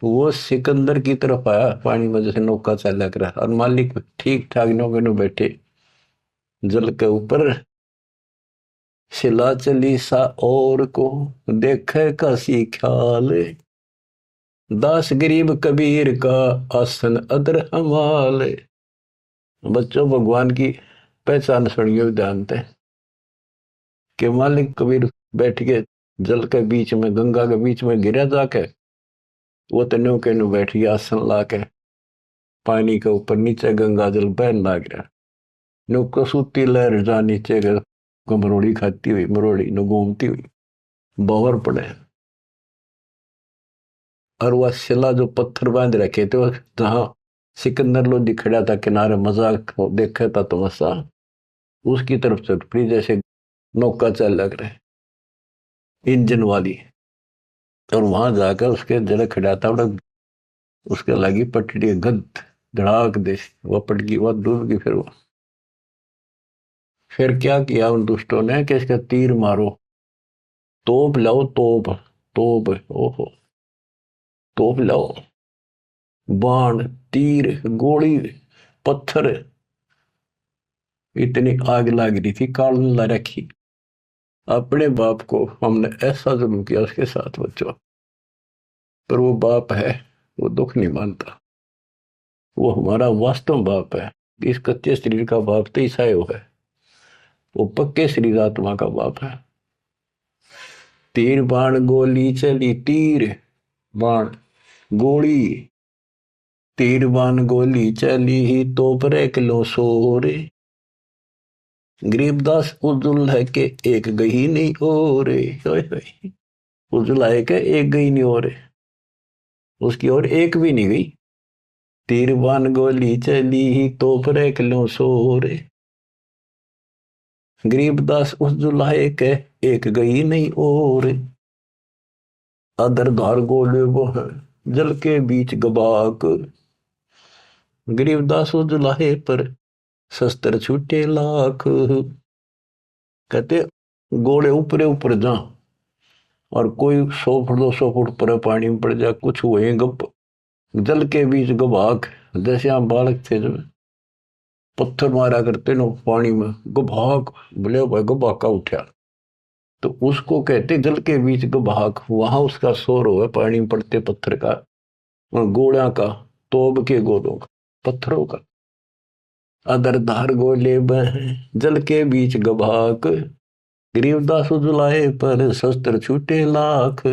वो सिकंदर की तरफ आया पानी में, जैसे नौका चला कर, और मालिक ठीक ठाक नौके में बैठे जल के ऊपर। सिला चली सा और को देखे कासी ख्याल, दास गरीब कबीर का आसन अदर हमाल। बच्चों भगवान की पहचान सुनियो ध्यान से कि मालिक कबीर बैठ के जल के बीच में, गंगा के बीच में गिरा जाके, वो तो नौके नु बैठ गया आसन ला के, पानी के ऊपर नीचे गंगा जल बहन लाग रहा। नौको सूती लहर जा नीचे मरोड़ी खाती हुई, मरोड़ी नु घूमती हुई बावर पड़े। और वह शिला जो पत्थर बांध रखे थे, जहां सिकंदर लोधी खड़ा था किनारे मजाक देखा था तमाशा, उसकी तरफ चल पड़ी जैसे नौका चल लग रहे इंजन वाली। और वहां जाकर उसके जड़े खड़ा था, उसके लगी पटड़ी गद धड़ाक दे, वह पट गई, वह डूब गई। फिर क्या किया उन दुष्टों ने कि इसका तीर मारो, तोप लाओ, तोप तोप, ओहो तोप लाओ, बाण तीर गोली पत्थर, इतनी आग लग रही थी, काल ला रखी। अपने बाप को हमने ऐसा जुल्म किया उसके साथ बच्चों, पर वो बाप है, वो दुख नहीं मानता, वो हमारा वास्तव बाप है। इस कच्चे शरीर का बाप तो ईसायो है, वो पक्के शरीर आत्मा का बाप है। तीर बाण गोली चली, तीर बाण गोली, तीर बाण गोली चली तो पर किलो सोरे, गरीबदास उजुल है के एक गई नहीं और, उजुल है के एक गई नहीं और, उसकी और एक भी नहीं गई। तीर बाण गोली चली तो पर किलो सोरे, गरीबदास उस जुलाहे के एक गई नहीं और, अदर धार गोले वो है जल के बीच गबाक, गरीबदास उस जुलाहे पर शस्त्र छूटे लाख। कहते गोले ऊपरे ऊपर जा और कोई 100 फुट 200 फुट पर पानी में पड़ जा, कुछ हुए गप, जल के बीच गबाक, जैसे हम बालक थे जब पत्थर मारा करते ना पानी में, गभाक, बोले भाई गभाका उठा, तो उसको कहते जल के बीच गभाक। वहां उसका शोर हो पानी में पड़ते पत्थर का, गोला का, तोब के गोलों का, पत्थरों का। अदर धार गोले बह जल के बीच गभाक, गरीबदास उजलाए पर शस्त्र छूटे लाख।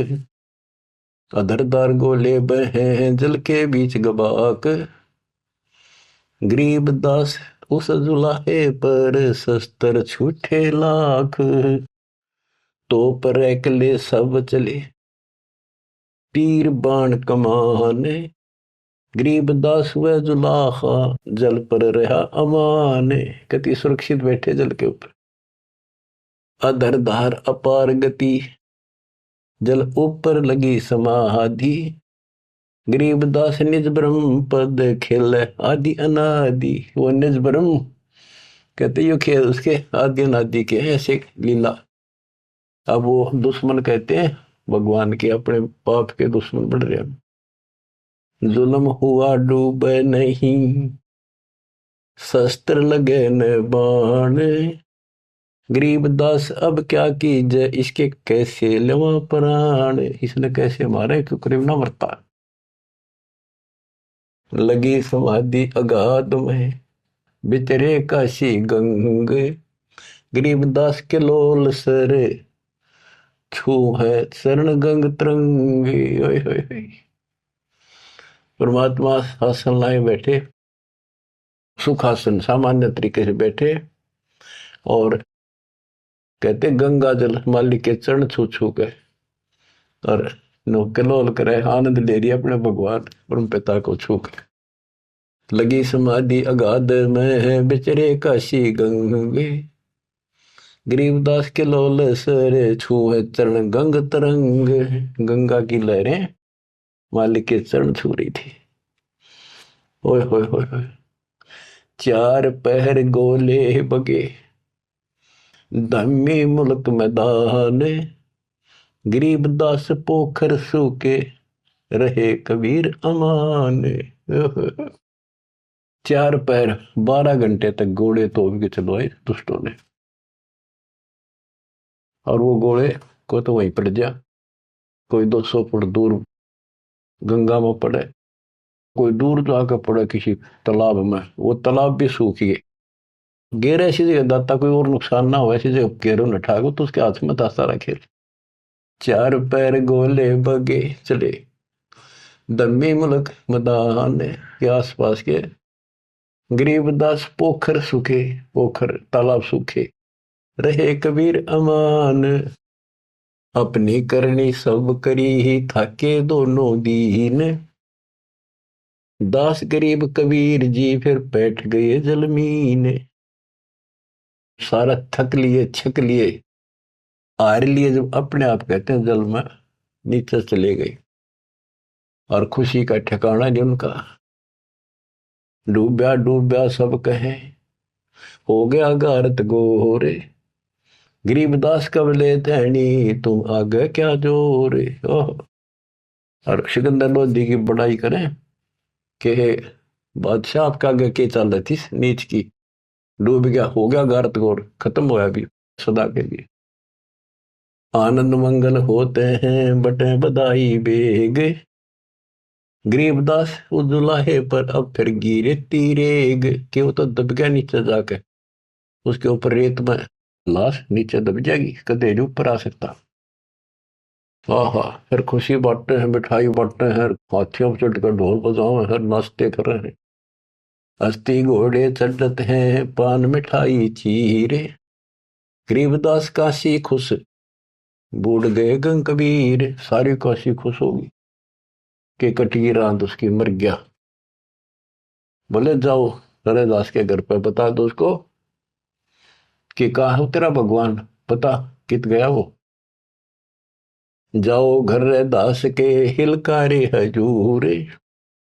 अधरदार गोले बह जल के बीच गबाक, गरीबदास उस जुलाहे पर शस्त्र छूटे लाख। तो पर एकले सब चले तीर बाण कमाने, गरीबदास व जुलाहा जल पर रहा अमाने। कति सुरक्षित बैठे जल के ऊपर। अधरधार अपार गति जल ऊपर लगी समाधि, गरीबदास निज ब्रह्म पद खेल आदि अनादि। वो निज ब्रह्म कहते यो खेल उसके आदि अनादि के ऐसे लीला। अब वो दुश्मन कहते हैं भगवान के, अपने पाप के दुश्मन बढ़ रहे हैं। जुल्म हुआ डूबे नहीं, शस्त्र लगे न बाण, गरीबदास अब क्या कीजिए इसके कैसे लेवा प्राण। इसने कैसे मारे क्यों करीब ना मरता। लगी समाधि अगाध में बितरे काशी गंग, गरीबदास के लोल सर छू है शरण गंग तरंगे। परमात्मा आसन लाए बैठे, सुखासन सामान्य तरीके से बैठे, और कहते गंगा जल मालिक के चरण छू छू के और कलोल करे, आनंद ले रही अपने भगवान परम पिता को छू के। लगी समाधि अगाध में बिचरे काशी गंगे, गरीबदास के लोल सर छूए चरण गंग तरंग। गंगा की लहरें मालिक के चरण छू रही थी। ओए होए होए होए। चार पहर गोले बगे धम्मी मुल्क मैदान, गरीबदास पोखर सूके रहे कबीर अमान। 4 पैर 12 घंटे तक घोड़े तोड़ के चलवाए दुष्टों ने, और वो घोड़े को तो वहीं पड़ जा, कोई 200 फुट दूर गंगा में पड़े, कोई दूर जाकर पड़े किसी तालाब में, वो तालाब भी सूख गए। गेर ऐसी जगह दाता कोई और नुकसान ना हो, ऐसी जगह गेरों न ठाको तो उसके हाथ में दाता रखे। 4 पैर गोले बगे चले दम्मी मुल्क मैदान के आसपास के, गरीबदास पोखर सूखे, पोखर तालाब सूखे रहे कबीर अमान। अपनी करनी सब करी ही थाके दोनों दीन, दास गरीब कबीर जी फिर बैठ गए जलमीन। सारा थक लिए छक लिए हार लिए, जब अपने आप कहते हैं जल में नीचे चले गए, और खुशी का ठिकाना नहीं उनका। डूब्या डूब्या सब कहे हो गया गारत गोरे, गरीबदास कबले धैनी तुम आगे क्या जोरे। और सिकंदर लोधी की बड़ाई करें कि बादशाह आपका आगे के चल रही थी नीच की, डूब गया, हो गया गारत गोर, खत्म होया भी सदा के लिए। आनंद मंगल होते हैं बटे बधाई बेग, गरीबदास उस दुलाहे पर अब फिर गिरे तीरेग। कि वो तो दब गया नीचे जाके, उसके ऊपर रेत में लाश नीचे दब जाएगी, कदे नहीं ऊपर आ सकता। हाँ, फिर खुशी बांटते हैं, मिठाई बांटते हैं, हाथियों पर चढ़कर ढोल बजाओ हैं, नाश्ते कर रहे हैं, अस्थि घोड़े चढ़त हैं, पान मिठाई चीरे, गरीबदास काशी खुश बूढ़ गए गंग कबीर। सारी काशी खुश होगी कि कटगी रात उसकी मर गया। बोले जाओ हरेदास के घर पर बता दो उसको कि कहा है तेरा भगवान, पता कित गया वो। जाओ घर दास के हिलकारे हजूर,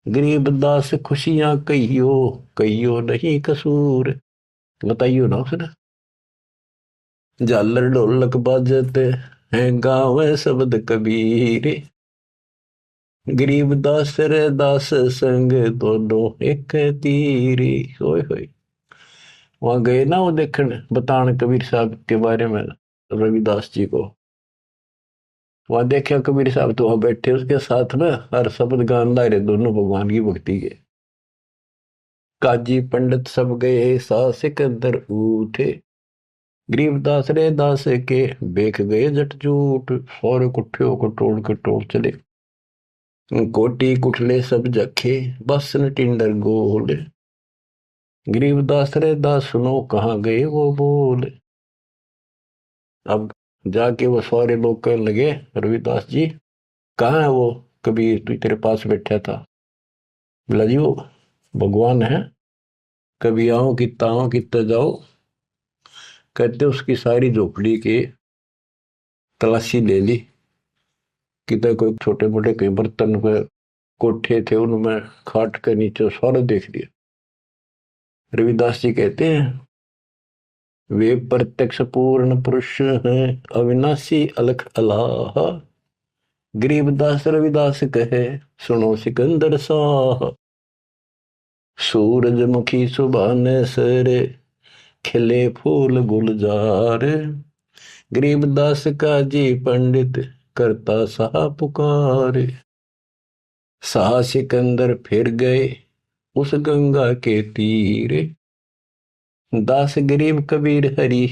गरीबदास खुशियां कहियो कहियो नहीं कसूर। बताइयो ना उसने। झालर ढोलक बाजते हैं गाँव शब्द कबीर, गरीबदास रे दास संग दोनों एक तीरी। होय होय। वहां गए ना वो देखने बताने कबीर साहब के बारे में, रविदास जी को। वहां देखा कबीर साहब तो वहां बैठे उसके साथ में, हर शब्द गान ला रहे दोनों भगवान की भक्ति के। काजी पंडित सब गए सा सिकंदर उठे, गरीबदास रे दास के बेख गए जट जूट। और कुठियों को टोल चले, कोटी कुठले सब जखे, बसन टिंडर गोल। गरीबदास रे दास सुनो कहाँ गए वो बोल। अब जाके वो सारे लोग कहने लगे, रविदास जी कहाँ है वो कबीर, तू तेरे पास बैठा था। बोला जी वो भगवान है, कभी आओ कितना आओ कितना जाओ। कहते उसकी सारी झोपड़ी की तलाशी ले ली, कितने कोई छोटे मोटे कई बर्तन पे कोठे थे उनमें खाट के नीचे सारा देख लिया। रविदास जी कहते हैं वे प्रत्यक्ष पूर्ण पुरुष हैं, अविनाशी अलख अलाह। गरीबदास रविदास कहे सुनो सिकंदर साह। सूरजमुखी सुबह सरे, खिले फूल गुलजार। गरीबदास का जी पंडित, करता सा पुकार। सा सिकंदर फिर गए उस गंगा के तीर। दास गरीब कबीर हरि,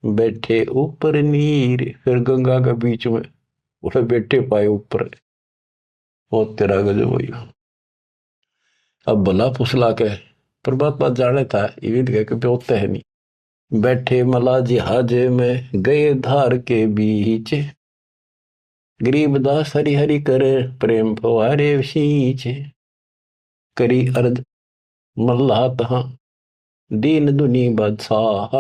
बैठे ऊपर नीर। फिर गंगा के बीच में उसे बैठे पाए ऊपर। वो तेरा गजब हुई। अब भला फुसला के परमात्मा जाने था, इविद कह के होता है नहीं। बैठे मला जिहाज में गए धार के बीच। गरीबदास हरि हरि करे, प्रेम फवारे सींच। करी अर्ज मल्लाह तहां, दीन दुनी बादशाह।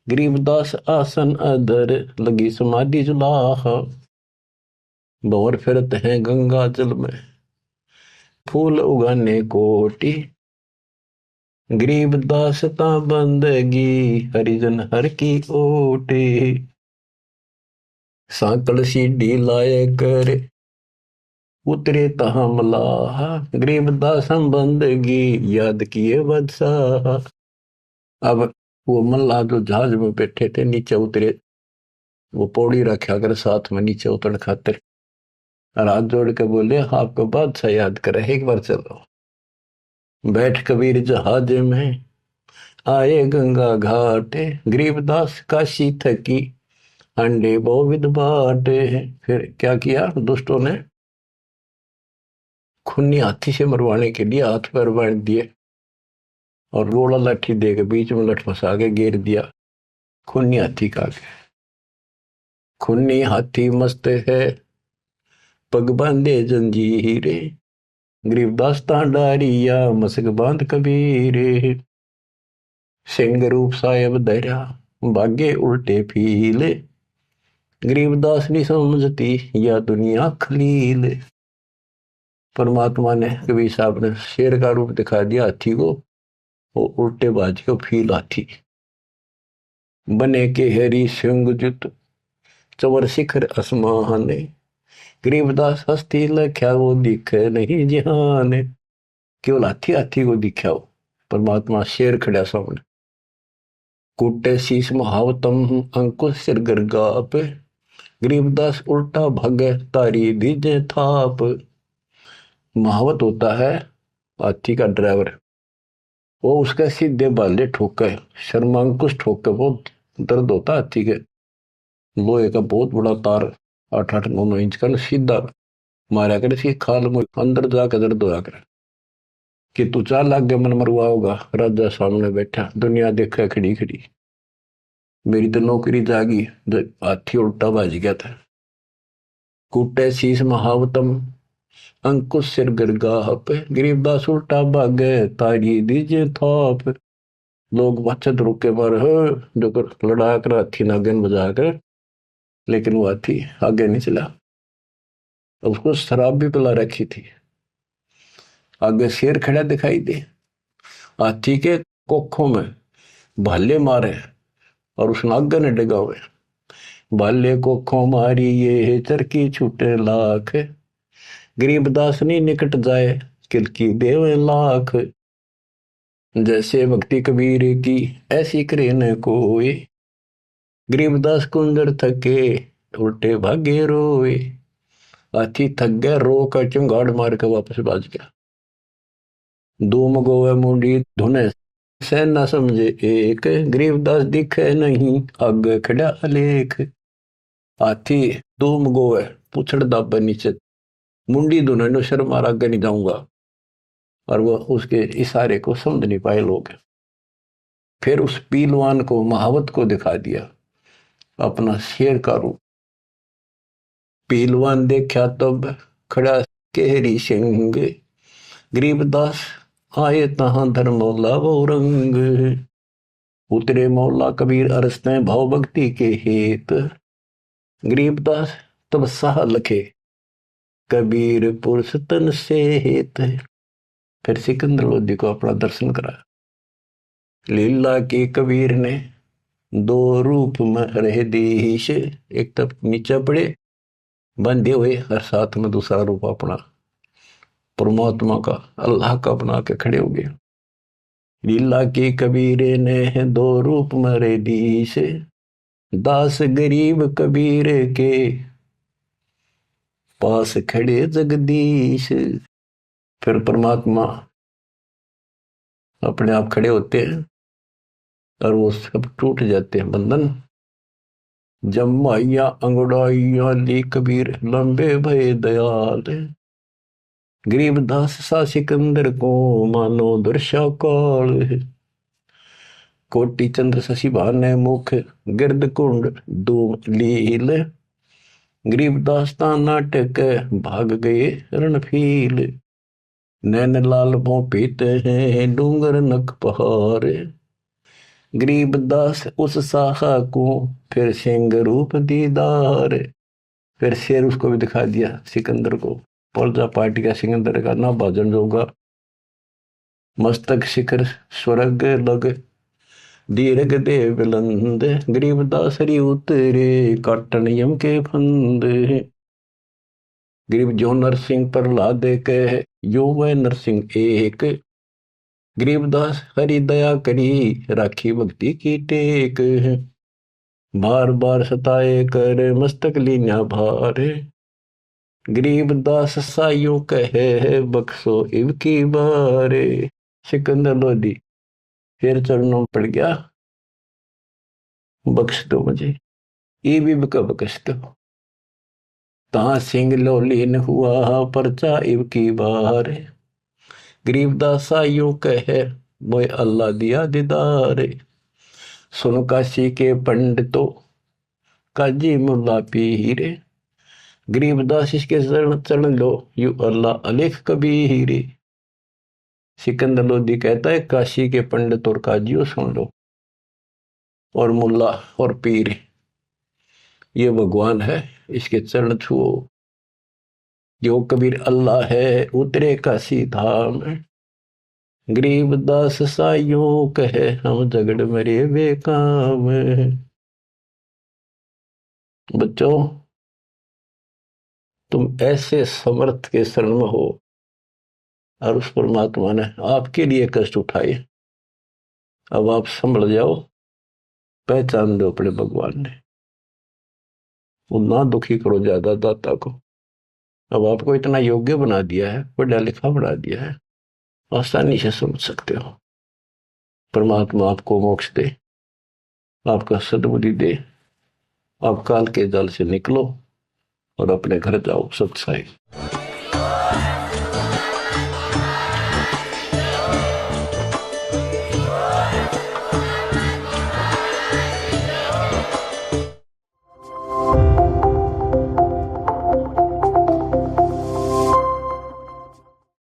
गरीबदास आसन अधर, लगी समाधि जुलाह। भंवर फिरत हैं गंगा जल में, फूल उगाने कोटि। गरीबदास ता बंदगी, हरिजन हर की ओटे। सांकल सीढ़ी लाए कर, उतरे तहां मलाह। गरीबदास हम बंदगी, याद किए बादशाह। अब वो मल्लाह जो जहाज में बैठे थे नीचे उतरे, वो पौड़ी रखा कर साथ में नीचे उतर खातिर, और हाथ जोड़ के बोले आपको बादशाह याद करे एक बार चलो। बैठ कबीर जहाज में आए गंगा घाट। गरीबदास काशी थकी, अंडे बहुविध बाटे। फिर क्या किया दुष्टों ने, खूनी हाथी से मरवाने के लिए हाथ पैर बांध दिए और रोड़ा लाठी दे के बीच में लठ फंसा के घेर दिया। खूनी हाथी का खूनी हाथी मस्त है, पग बांधे जंजीरे। गरीबदास डारिया, मसक बांध कबीरे। सिंह रूप साहेब धैर्या, भागे उल्टे फीले। गरीबदास नहीं समझती या दुनिया खलील। परमात्मा ने कबीर साहब ने शेर का रूप दिखा दिया हाथी को, वो उल्टे बाज के फील हाथी। बने के हरी सिंह जुत, चवर शिखर असमान। गरीबदास हस्ती लख्या वो दिखे नहीं जिहान। केवल हाथी हाथी को दिखा हो, परमात्मा शेर खड़ा सामने। कूटे शीश महावतम, अंकुश सिर गर्गाप। गरीबदास उल्टा भगे, तारी दीजे थाप। महावत होता है हाथी का ड्राइवर, वो उसके सीधे बाले ठोके, शर्मांकुश ठोके, बहुत दर्द होता है हाथी के। लोहे का बहुत बड़ा तार 8-8-9-9 इंच का सीधा मारा कर, इसकी खाल में अंदर जाकर दर्द होया कर कि तू चार लाख के मन मरवा होगा। राजा सामने बैठा, दुनिया देखा खड़ी खड़ी, मेरी तो नौकरी जागी। हाथी उल्टा भाज गया था। कूटे शीश महावतम, अंकुश सिर गरगाह पे। गरीबदास उल्टा भागे, तारी दीजे थाप। लोग बचत रुके पर जो लड़ा कर हाथी नागन बजा कर, लेकिन वो हाथी आगे नहीं चला। उसको शराब भी पिला रखी थी। आगे शेर खड़ा दिखाई दे, हाथी के कोखों में भाले मारे और उस नागे ने डिगा हुए। भाले कोखों मारी ये चरकी छूटे लाख। गरीबदास नहीं निकट जाए, किलकी देवे लाख। जैसे भक्ति कबीर की ऐसी करे न कोई, गरीबदास कुंजर थके उल्टे भागे रोए। हाथी थक गया, रो कर चुंगाड़ मार के वापस बाज गया। धूम गोवे मुंडी धुने से न समझे एक, गरीबदास दिखे नहीं आगे खड़ा अलेख। हाथी धूम गोवे पूछड़ दाबे नीचे, मुंडी धुने नो शर्म आगे नहीं जाऊंगा। और वो उसके इशारे को समझ नहीं पाए लोग। फिर उस पीलवान को महावत को दिखा दिया अपना शेर का रूप। पीलवान देखा तब खड़ा केहरी सिंह, गरीबदास आए तहां धर्मौला वो रंग। उतरे मौला कबीर अरसते भाव भक्ति के हेत, गरीबदास तब साह लखे कबीर पुरुष तन से हेत। फिर सिकंदर लोधी को अपना दर्शन कराया। लीला के कबीर ने दो रूप में रहे देश, एक तब नीचे पड़े बंधे हुए और साथ में दूसरा रूप अपना परमात्मा का अल्लाह का बना के खड़े हो गए। लीला के कबीर ने दो रूप में रहे देश, दास गरीब कबीर के पास खड़े जगदीश। फिर परमात्मा अपने आप खड़े होते हैं और वो सब टूट जाते हैं बंधन। जमाइया अंगड़ाइया ली कबीर लंबे भय दयाल, गरीबदास सा सिकंदर को मानो दर्शा काल। कोटि चंद्र शशि भाने मुख गिरद कुंड धूम लील, गरीबदास ता नाटक भाग गए रणफील। नैन लाल भों पीते हैं डूंगर नक पहाड़, गरीबदास उस साखा को फिर सिंह रूप दीदार। फिर शेर उसको भी दिखा दिया सिकंदर को। प्रजा पार्टी का सिकंदर का ना भाजन जोगा, मस्तक शिखर स्वर्ग लग दीर्घ दे बुलंद, गरीबदास हरि उतरे काटन यम के फंद। गरीब जो नरसिंह प्रहलाद कह यो वह नरसिंह एक, गरीबदास हरि दया करी राखी भक्ति की टेक। बार बार सताए कर मस्तक लीना भार, गरीबदास साइयों कहे बख्शो इब की बारे। सिकंदर लोधी फिर चरणों पड़ गया, बख्श दो मुझे, इब का बख्श दो। ता सिंह लोलीन हुआ परचा इब की बार, गरीबदास साइयों कहे मोए अल्लाह दिया दीदार। सुन काशी के पंडितों काजी मुल्ला पीर, गरीबदास इसके चरण लो यू अल्लाह अलेख कबीर। सिकंदर लोधी कहता है काशी के पंडित और काजियों सुन लो, और मुल्ला और पीर ये भगवान है, इसके चरण छुओ। जो कबीर अल्लाह है उतरे काशी धाम, गरीबदास साइयों कहे हम झगड़ मरे बेकाम। बच्चों तुम ऐसे समर्थ के शरण में हो और उस परमात्मा ने आपके लिए कष्ट उठाए। अब आप संभल जाओ, पहचान दो अपने भगवान ने, वो ना दुखी करो ज्यादा दाता को। अब आपको इतना योग्य बना दिया है, पढ़ा लिखा बना दिया है, आसानी से समझ सकते हो। परमात्मा आपको मोक्ष दे, आपका सद्बुद्धि दे, आप काल के जाल से निकलो और अपने घर जाओ सत्साई।